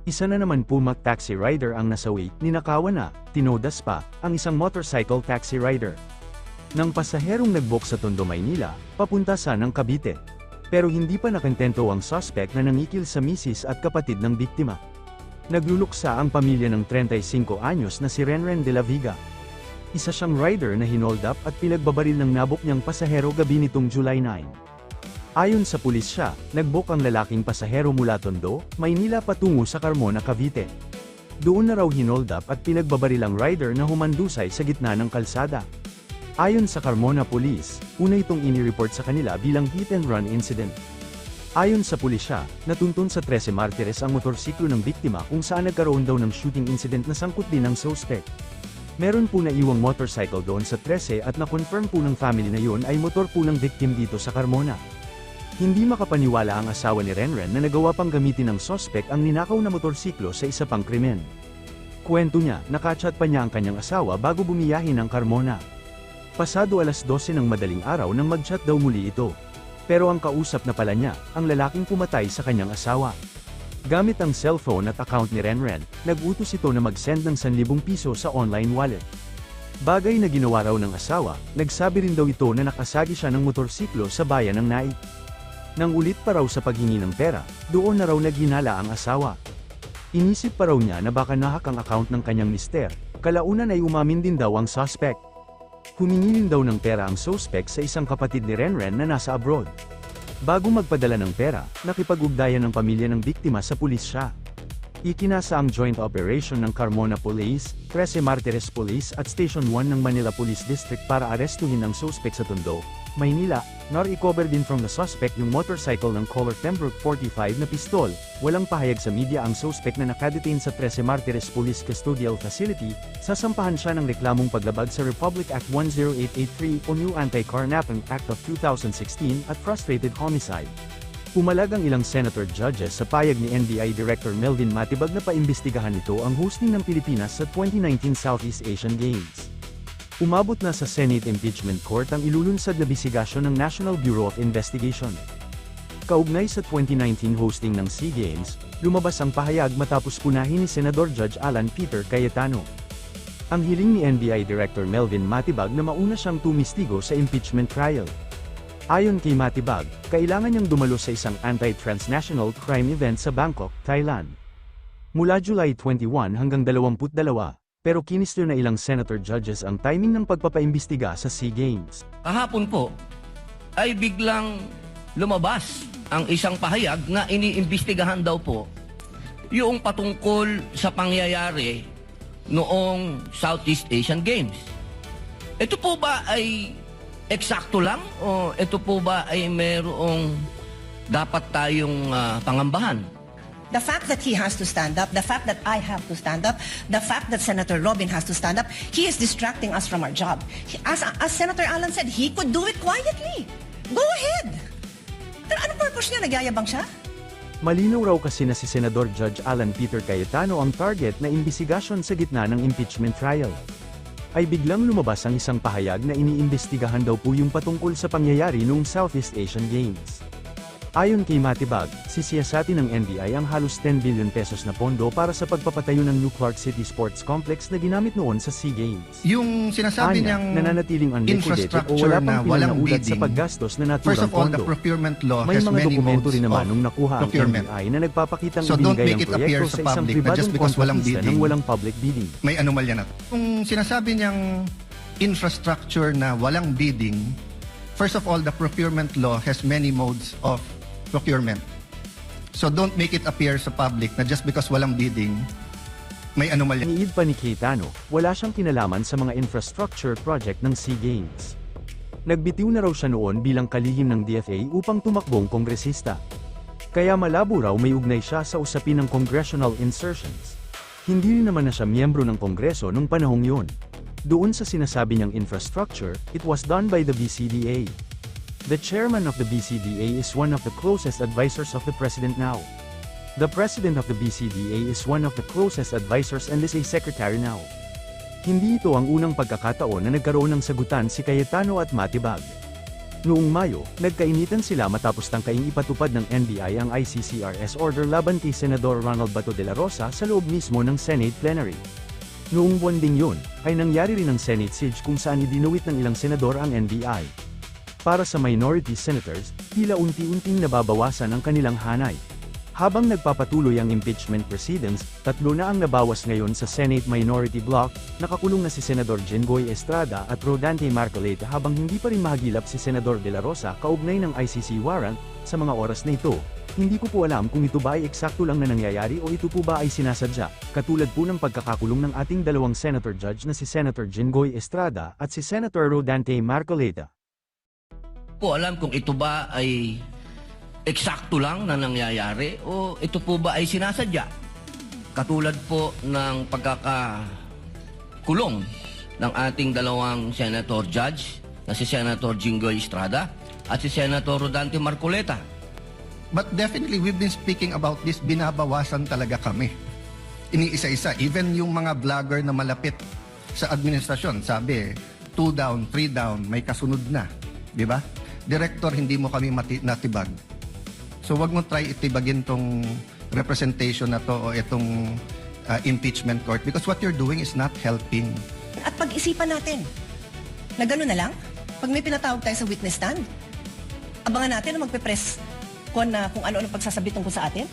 Isa na naman pumak taxi rider ang nasawi, ninakawan na, tinodas pa, ang isang motorcycle taxi rider. Nang pasaherong nag-book sa Tondo, Maynila, papunta sa ng Cavite. Pero hindi pa nakentento ang suspect na nangikil sa misis at kapatid ng biktima. Nagluluksa ang pamilya ng 35 anyos na si Renren de la Viga. Isa siyang rider na hinold up at pinagbabaril ng nabok niyang pasahero gabi nitong July 9. Ayon sa pulis siya, nag-book ang lalaking pasahero mula Tondo, Maynila patungo sa Carmona, Cavite. Doon na raw hinold up at pinagbabaril ang rider na humandusay sa gitna ng kalsada. Ayon sa Carmona Police, una itong inireport sa kanila bilang hit and run incident. Ayon sa pulisya, natuntun sa 13 Martires ang motorsiklo ng biktima kung saan nagkaroon daw ng shooting incident na sangkot din ng suspect. Meron po na iwang motorcycle doon sa 13 at na-confirm po ng family na yun ay motor po ng victim dito sa Carmona. Hindi makapaniwala ang asawa ni Renren na nagawa pang gamitin ng suspect ang ninakaw na motorsiklo sa isa pang krimen. Kwento niya, nakachat pa niya ang kanyang asawa bago bumiyahin ng Carmona. Pasado alas 12 ng madaling araw nang mag-chat daw muli ito. Pero ang kausap na pala niya, ang lalaking pumatay sa kanyang asawa. Gamit ang cellphone at account ni Renren, nag-utos ito na mag-send ng 1,000 piso sa online wallet. Bagay na ginawa raw ng asawa, nagsabi rin daw ito na nakasagi siya ng motorsiklo sa bayan ng Naik. Nang ulit pa raw sa paghingi ng pera, doon na raw naghinala ang asawa. Inisip pa raw niya na baka nahak ang account ng kanyang mister, kalaunan ay umamin din daw ang suspect. Humingi din daw ng pera ang suspect sa isang kapatid ni Renren na nasa abroad. Bago magpadala ng pera, nakipag-ugnayan ng pamilya ng biktima sa pulis siya. Ikinasa ang joint operation ng Carmona Police, 13 Martires Police at Station 1 ng Manila Police District para arestuhin ang suspect sa Tondo, Maynila. Nor-recover din from the suspect yung motorcycle ng color Pembroke 45 na pistol. Walang pahayag sa media ang suspect na nakadetain sa 13 Martires Police Custodial Facility. Sasampahan siya ng reklamong paglabag sa Republic Act 10883 o New Anti-Carnapping Act of 2016 at frustrated homicide. Pumalag ang ilang senator judges sa payag ni NBI Director Melvin Matibag na paimbestigahan nito ang hosting ng Pilipinas sa 2019 Southeast Asian Games. Umabot na sa Senate Impeachment Court ang ilulunsad na bisigasyon ng National Bureau of Investigation. Kaugnay sa 2019 hosting ng SEA Games, lumabas ang pahayag matapos punahin ni Senador Judge Alan Peter Cayetano. Ang hiling ni NBI Director Melvin Matibag na mauna siyang tumistigo sa impeachment trial. Ayon kay Matibag, kailangan niyang dumalo sa isang anti-transnational crime event sa Bangkok, Thailand. Mula July 21 hanggang 22, pero kinistyo na ilang senator judges ang timing ng pagpapaimbestiga sa SEA Games. Kahapon po, ay biglang lumabas ang isang pahayag na iniimbestigahan daw po yung patungkol sa pangyayari noong Southeast Asian Games. Ito po ba ay eksakto lang o ito po ba ay mayroong dapat tayong pangambahan? The fact that he has to stand up, the fact that I have to stand up, the fact that Senator Robin has to stand up, he is distracting us from our job. As Senator Alan said, he could do it quietly. Go ahead. Pero anong purpose niya? Nagyayabang siya? Malinaw raw kasi na si Senador Judge Alan Peter Cayetano ang target na imbestigasyon sa gitna ng impeachment trial. Ay biglang lumabas ang isang pahayag na iniimbestigahan daw po yung patungkol sa pangyayari noong Southeast Asian Games. Ayon kay Matibag, sisiyasatin ng NBI ang halos 10 billion pesos na pondo para sa pagpapatayo ng New Clark City Sports Complex na ginamit noon sa SEA Games. Yung sinasabi Anya, niyang nananatiling unliquidated o infrastructure wala na pang walang pinanaulat sa bidding, paggastos na first naturang of all, the pondo. procurement law May has mga many dokumento modes rin naman of nung nakuha ang procurement. NBI na nagpapakitang So don't ibinigay make ang it appear proyekto sa sa isang public na just pribadong because walang kontratista bidding, ng walang public bidding. may anomalya na. Kung sinasabi niyang infrastructure na walang bidding, first of all, the procurement law has many modes of procurement. So don't make it appear sa public na just because walang bidding, may anomalya. Iniid pa ni Cayetano, wala siyang kinalaman sa mga infrastructure project ng SEA Games. Nagbitiw na raw siya noon bilang kalihim ng DFA upang tumakbong kongresista. Kaya malabo raw may ugnay siya sa usapin ng congressional insertions. Hindi rin naman na siya miyembro ng kongreso nung panahong yun. Doon sa sinasabi niyang infrastructure, it was done by the BCDA. The chairman of the BCDA is one of the closest advisors of the president now. The president of the BCDA is one of the closest advisors and is a secretary now. Hindi ito ang unang pagkakataon na nagkaroon ng sagutan si Cayetano at Matibag. Noong Mayo, nagkainitan sila matapos tangkaing ipatupad ng NBI ang ICCRS order laban kay Senador Ronald Bato de la Rosa sa loob mismo ng Senate plenary. Noong buwan ding yun, ay nangyari rin ang Senate siege kung saan idinuwit ng ilang senador ang NBI. Para sa minority senators, tila unti-unting nababawasan ang kanilang hanay. Habang nagpapatuloy ang impeachment proceedings, 3 na ang nabawas ngayon sa Senate Minority Bloc, nakakulong na si Senador Jinggoy Estrada at Rodante Marcoleta habang hindi pa rin mahagilap si Senador De La Rosa kaugnay ng ICC warrant. Sa mga oras na ito, hindi ko po alam kung ito ba ay eksakto lang na nangyayari o ito po ba ay sinasadya, katulad po ng pagkakakulong ng ating dalawang senator judge na si Senator Jinggoy Estrada at si Senator Rodante Marcoleta. Po alam kung ito ba ay eksakto lang na nangyayari o ito po ba ay sinasadya. Katulad po ng pagkakakulong ng ating dalawang senator judge na si Senator Jinggoy Estrada at si Senator Rodante Marcoleta. But definitely, we've been speaking about this, binabawasan talaga kami. Iniisa-isa, even yung mga vlogger na malapit sa administrasyon, sabi, 2 down, 3 down, may kasunod na. Di ba? Director, hindi mo kami natibag. So wag mo try itibagin tong representation na to o itong impeachment court because what you're doing is not helping. At pag-isipan natin, na gano'n na lang, pag may pinatawag tayo sa witness stand, abangan natin na magpe-press kung ano-ano pagsasabi tungkol sa atin.